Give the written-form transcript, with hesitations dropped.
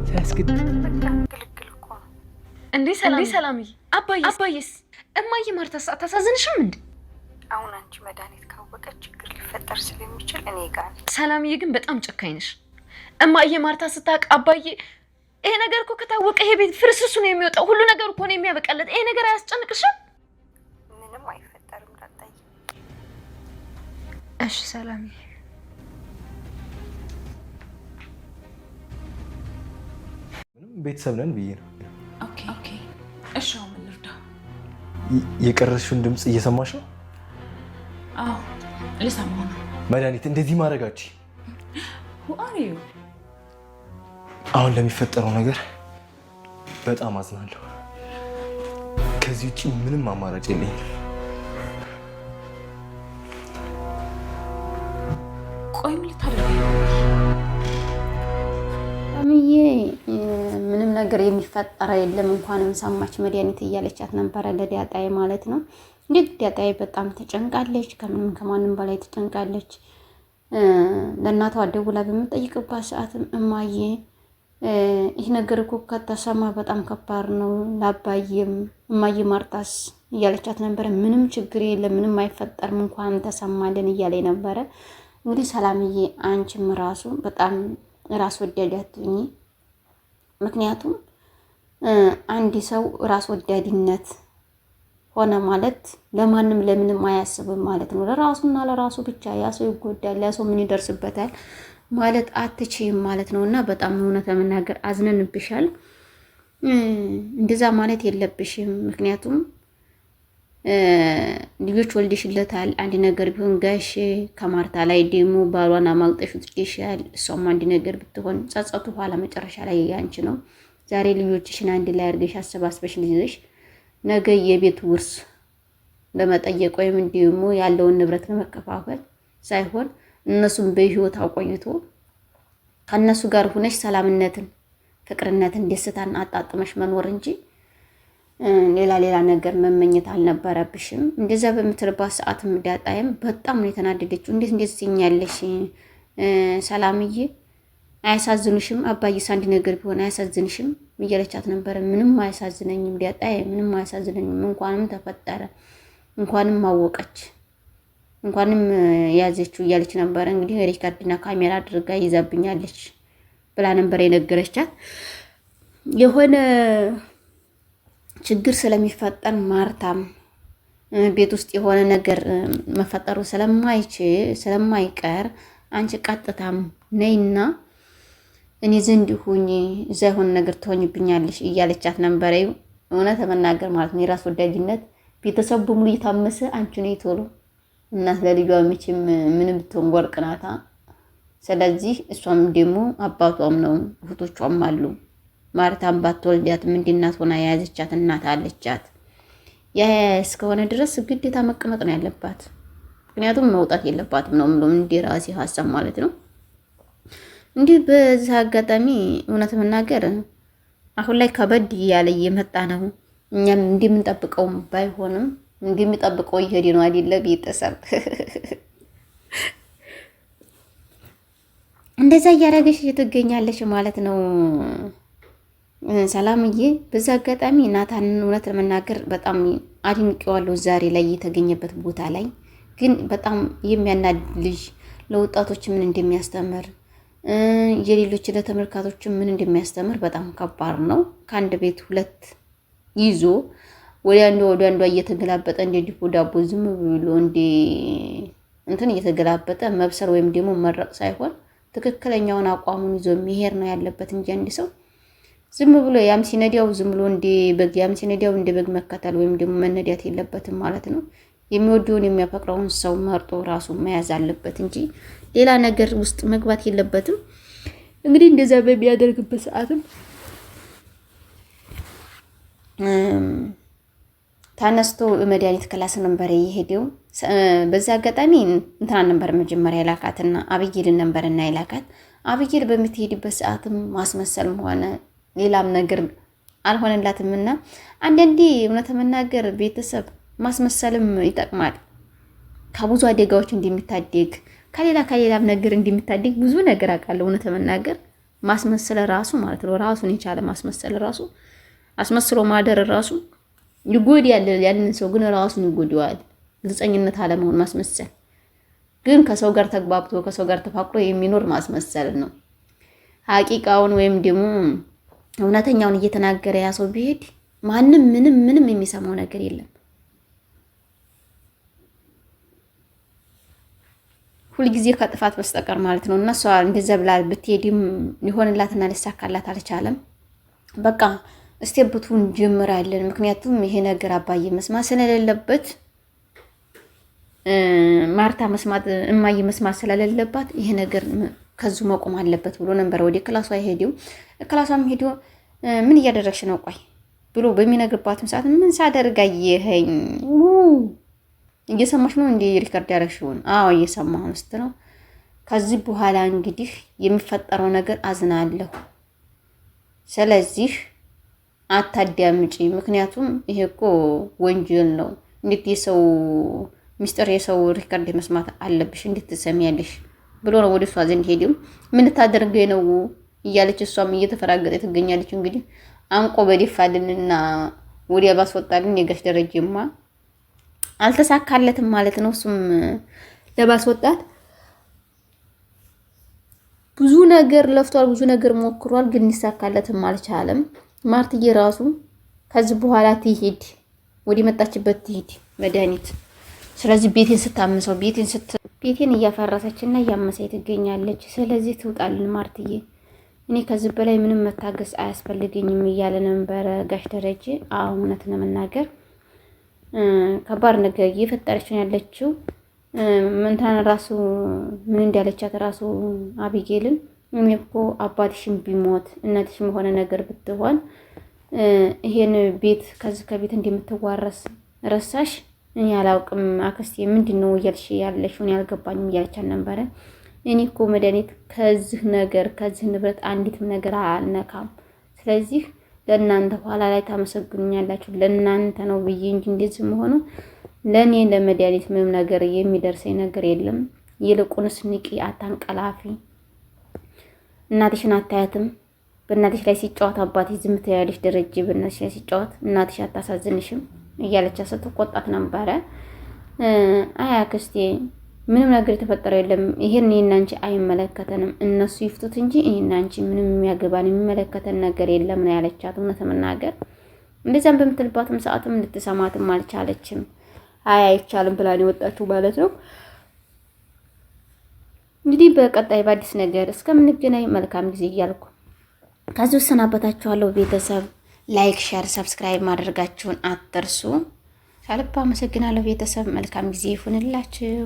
ሲያስገድ ግልግል እኮ ነው እንዴ ሰላምዬ አባዬስ እማዬ ማርታስ አታሳዝንሽም እንዴ? አሁን አንቺ መድኃኒት ካወቀች ችግር ሊፈጠር ስለሚችል እኔ ጋር ሰላምዬ ግን በጣም ጨካኝ ነሽ። እማዬ ማርታ ስታውቅ አባዬ ይሄ ነገር እኮ ከታወቀ ይሄ ቤት ፍርስርሱ ነው የሚወጣው። ሁሉ ነገር እኮ ነው የሚያበቃለት። ይሄ ነገር አያስጨንቅሽም? ምንም አይፈጠርም ዳጣዬ። እሺ ሰላምዬ ቤተሰብ ነን ብዬ ነው። ኦኬ እሺ ምን ልርዳ? የቀረሽውን ድምፅ እየሰማሽ ነው? አዎ ልሰማው ነው። መድኃኒት እንደዚህ ማድረጋችሁ ሁአሪዩ አሁን ለሚፈጠረው ነገር በጣም አዝናለሁ። ከዚህ ውጭ ምንም አማራጭ የለኝም። ቆይ ምን ልታደርጊ? ምንም ነገር የሚፈጠረ የለም እንኳንም ሰማች መድኃኒት እያለቻት ነበረ ለዳጣዬ ማለት ነው። እንግዲህ ዳጣዬ በጣም ተጨንቃለች፣ ከምንም ከማንም በላይ ተጨንቃለች። ለእናቷ ደውላ በምጠይቅባት ሰዓትም እማዬ ይህ ነገር እኮ ከተሰማ በጣም ከባድ ነው ለአባዬም እማዬ ማርታስ እያለቻት ነበረ። ምንም ችግር የለም ምንም አይፈጠርም እንኳን ተሰማልን እያለ ነበረ። እንግዲህ ሰላምዬ አንቺም ራሱ በጣም ራስ ወዳድ አትሁኚ። ምክንያቱም አንድ ሰው ራስ ወዳድነት ሆነ ማለት ለማንም ለምንም አያስብም ማለት ነው። ለራሱና ለራሱ ብቻ ያ ሰው ይጎዳል፣ ያ ሰው ምን ይደርስበታል ማለት አትችይም ማለት ነው። እና በጣም እውነት ለመናገር አዝነንብሻል። እንደዛ ማለት የለብሽም። ምክንያቱም ልጆች ወልደሽለታል። አንድ ነገር ቢሆን ጋሽ ከማርታ ላይ ደግሞ ባሏን አማልጠሽ ትሽሻል። እሷም አንድ ነገር ብትሆን ጸጸቱ ኋላ መጨረሻ ላይ ያንቺ ነው። ዛሬ ልጆችሽን አንድ ላይ አድርገሽ አሰባስበሽ ልጅሽ ነገ የቤት ውርስ ለመጠየቅ ወይም ደግሞ ያለውን ንብረት ለመከፋፈል ሳይሆን እነሱም በህይወት አቆይቶ ከነሱ ጋር ሆነሽ ሰላምነትን፣ ፍቅርነትን፣ ደስታን አጣጥመሽ መኖር እንጂ ሌላ ነገር መመኘት አልነበረብሽም። እንደዛ በምትልባት ሰዓትም ዳጣይም በጣም ነው የተናደደችው። እንዴት ትኛለሽ ሰላምዬ? አያሳዝኑሽም? አባዬስ አንድ ነገር ቢሆን አያሳዝንሽም እያለቻት ነበረ። ምንም አያሳዝነኝም ዳጣይ፣ ምንም አያሳዝነኝም። እንኳንም ተፈጠረ፣ እንኳንም አወቀች፣ እንኳንም ያዘችው እያለች ነበረ። እንግዲህ ሪካርድና ካሜራ አድርጋ ይዛብኛለች ብላ ነበር የነገረቻት። የሆነ ችግር ስለሚፈጠር ማርታም ቤት ውስጥ የሆነ ነገር መፈጠሩ ስለማይቀር አንቺ ቀጥታም ነይና እኔ ዘንድ ሁኚ፣ እዛ የሆነ ነገር ትሆኝብኛለሽ እያለቻት ነበረ። እውነት ለመናገር ማለት ነው የራስ ወዳጅነት ቤተሰብ በሙሉ እየታመሰ አንቺ ነይ ቶሎ። እናት ለልጇ መቼም ምንም ብትሆን ወርቅ ናታ። ስለዚህ እሷም ደግሞ አባቷም ነው እህቶቿም አሉ። ማርታም ባትወልዳትም እንዲናት ሆና የያዘቻት እናት አለቻት። ያ እስከሆነ ድረስ ግዴታ መቀመጥ ነው ያለባት። ምክንያቱም መውጣት የለባትም ነው ምንም እንደ ራሴ ሀሳብ ማለት ነው። እንዲህ በዚህ አጋጣሚ እውነት መናገር አሁን ላይ ከበድ እያለ እየመጣ ነው። እኛም እንደምንጠብቀው ባይሆንም እንደሚጠብቀው እየሄደ ነው አይደለ? ቤተሰብ እንደዛ እያደረገች ትገኛለች ማለት ነው ሰላምዬ። በዛ አጋጣሚ ናታንን እውነት ለመናገር በጣም አድንቄዋለሁ። ዛሬ ላይ የተገኘበት ቦታ ላይ ግን በጣም የሚያናድድ ልጅ፣ ለወጣቶች ምን እንደሚያስተምር የሌሎች ለተመልካቶች ምን እንደሚያስተምር በጣም ከባድ ነው። ከአንድ ቤት ሁለት ይዞ ወደ አንዷ እየተገላበጠ እንደ ዲፖ ዳቦ ዝም ብሎ እንደ እንትን እየተገላበጠ መብሰር ወይም ደግሞ መረቅ ሳይሆን ትክክለኛውን አቋሙን ይዞ መሄድ ነው ያለበት እንጂ አንድ ሰው ዝም ብሎ ያም ሲነዲያው ዝም ብሎ እንደ በግ ያም ሲነዲያው እንደ በግ መከተል ወይም ደግሞ መነዲያት የለበትም ማለት ነው። የሚወደውን የሚያፈቅረውን ሰው መርጦ ራሱ መያዝ አለበት እንጂ ሌላ ነገር ውስጥ መግባት የለበትም። እንግዲህ እንደዛ በሚያደርግበት ሰዓትም ታነስቶ መድኃኒት ክላስ ነበር የሄደው። በዛ አጋጣሚ እንትና ነበር መጀመሪያ የላካትና አብይልን ነበርና የላካት። አብይል በምትሄድበት ሰዓትም ማስመሰልም ሆነ ሌላም ነገር አልሆነላትምና አንዳንዴ እውነት መናገር ቤተሰብ ማስመሰልም ይጠቅማል። ከብዙ አደጋዎች እንደሚታደግ ከሌላም ነገር እንደሚታደግ ብዙ ነገር አውቃለሁ። እውነት መናገር ማስመሰል ራሱ ማለት ነው ራሱን የቻለ ማስመሰል ራሱ አስመስሎ ማደር ራሱ ይጎዳል። ያንን ሰው ግን ራሱን ይጎዳዋል። ግልጸኝነት አለመሆን ማስመሰል ግን ከሰው ጋር ተግባብቶ ከሰው ጋር ተፋቅሮ የሚኖር ማስመሰል ነው። ሐቂቃውን ወይም ደግሞ እውነተኛውን እየተናገረ ያ ሰው ቢሄድ ማንም ምንም የሚሰማው ነገር የለም። ሁልጊዜ ከጥፋት በስተቀር ማለት ነው። እና እሷ እንደዛ ብላ ብትሄድም ሊሆንላትና ሊሳካላት አልቻለም። በቃ እስቴብቱን ጀምራለን። ምክንያቱም ይሄ ነገር አባዬ መስማት ስለሌለበት ማርታ እማዬ መስማት ስለሌለባት ይሄ ነገር ከዙ መቆም አለበት ብሎ ነበር ወደ ክላሷ ሄደው። ክላሷም ሄዶ ምን እያደረግሽ ነው ቆይ ብሎ በሚነግርባትም ሰዓት ምን ሳደርግ አየኸኝ? እየሰማሽ ነው እንዴ ሪከርድ ያደረግሽውን? አዎ እየሰማሁ ነው ስትለው፣ ከዚህ በኋላ እንግዲህ የሚፈጠረው ነገር አዝናለሁ። ስለዚህ አታዳምጪ፣ ምክንያቱም ይሄ እኮ ወንጀል ነው። እንዴት የሰው ሚስጥር የሰው ሪከርድ መስማት አለብሽ? እንዴት ትሰሚያለሽ? ብሎ ነው ወደ እሷ ዘንድ ሄዲው። ምን ታደርገኝ ነው እያለች እሷም እየተፈራገጠች ትገኛለች። እንግዲህ አንቆ በደፋልንና ወዲያ ባስወጣልን የጋሽ ደረጀማ አልተሳካለትም ማለት ነው። እሱም ለባስወጣት ብዙ ነገር ለፍቷል፣ ብዙ ነገር ሞክሯል፣ ግን ሊሳካለትም አልቻለም። ማርትዬ ራሱ ከዚህ በኋላ ትሂድ፣ ወደ መጣችበት ትሂድ መድኃኒት። ስለዚህ ቤቴን ስታምሰው ቤቴን እያፈረሰችና እያመሰኝ ትገኛለች። ስለዚህ ትውጣልን ማርትዬ፣ እኔ ከዚህ በላይ ምንም መታገስ አያስፈልገኝም እያለ ነበረ ጋሽ ደረጀ። አዎ እውነት ነው መናገር ከባድ ነገር እየፈጠረች ነው ያለችው። ምንታን ራሱ ምን እንዳለቻት ራሱ አቢጌልን እኔ እኮ አባትሽም ቢሞት እናትሽም የሆነ ነገር ብትሆን ይሄን ቤት ከዚህ ከቤት እንደምትዋረስ ረሳሽ? እኔ አላውቅም አክስቴ ምንድን ነው እያልሽ ያለሽው? እኔ አልገባኝም እያለቻት ነበረ። እኔ እኮ መድኃኒት ከዚህ ነገር ከዚህ ንብረት አንዲትም ነገር አልነካም። ስለዚህ ለእናንተ ኋላ ላይ ታመሰግኑኛላችሁ ለእናንተ ነው ብዬ እንጂ እንደዚህ መሆኑ ለእኔ ለመድኃኒት ምንም ነገር የሚደርሰኝ ነገር የለም። ይልቁንስ ንቂ፣ አታንቀላፊ። እናትሽን አታያትም? በእናትሽ ላይ ሲጫወት አባትሽ ዝም ትያለሽ። ደረጀ በእናትሽ ላይ ሲጫወት እናትሽ አታሳዝንሽም? እያለች ስትቆጣት ነበረ። አይ አክስቴ ምንም ነገር የተፈጠረው የለም። ይሄን እኔና አንቺ አይመለከተንም፣ እነሱ ይፍቱት እንጂ እኔና አንቺ ምንም የሚያገባን የሚመለከተን ነገር የለም ነው ያለቻት። እውነት መናገር እንደዛም በምትልባትም ሰዓትም ልትሰማትም አልቻለችም። አይ አይቻልም ብላ ነው የወጣችው ማለት ነው። እንግዲህ በቀጣይ በአዲስ ነገር እስከምንገናኝ መልካም ጊዜ እያልኩ ከዚህ ሰናበታችኋለሁ። ቤተሰብ ላይክ፣ ሼር፣ ሰብስክራይብ ማድረጋችሁን አትርሱ። ከልብ አመሰግናለሁ ቤተሰብ። መልካም ጊዜ ይሁንላችሁ።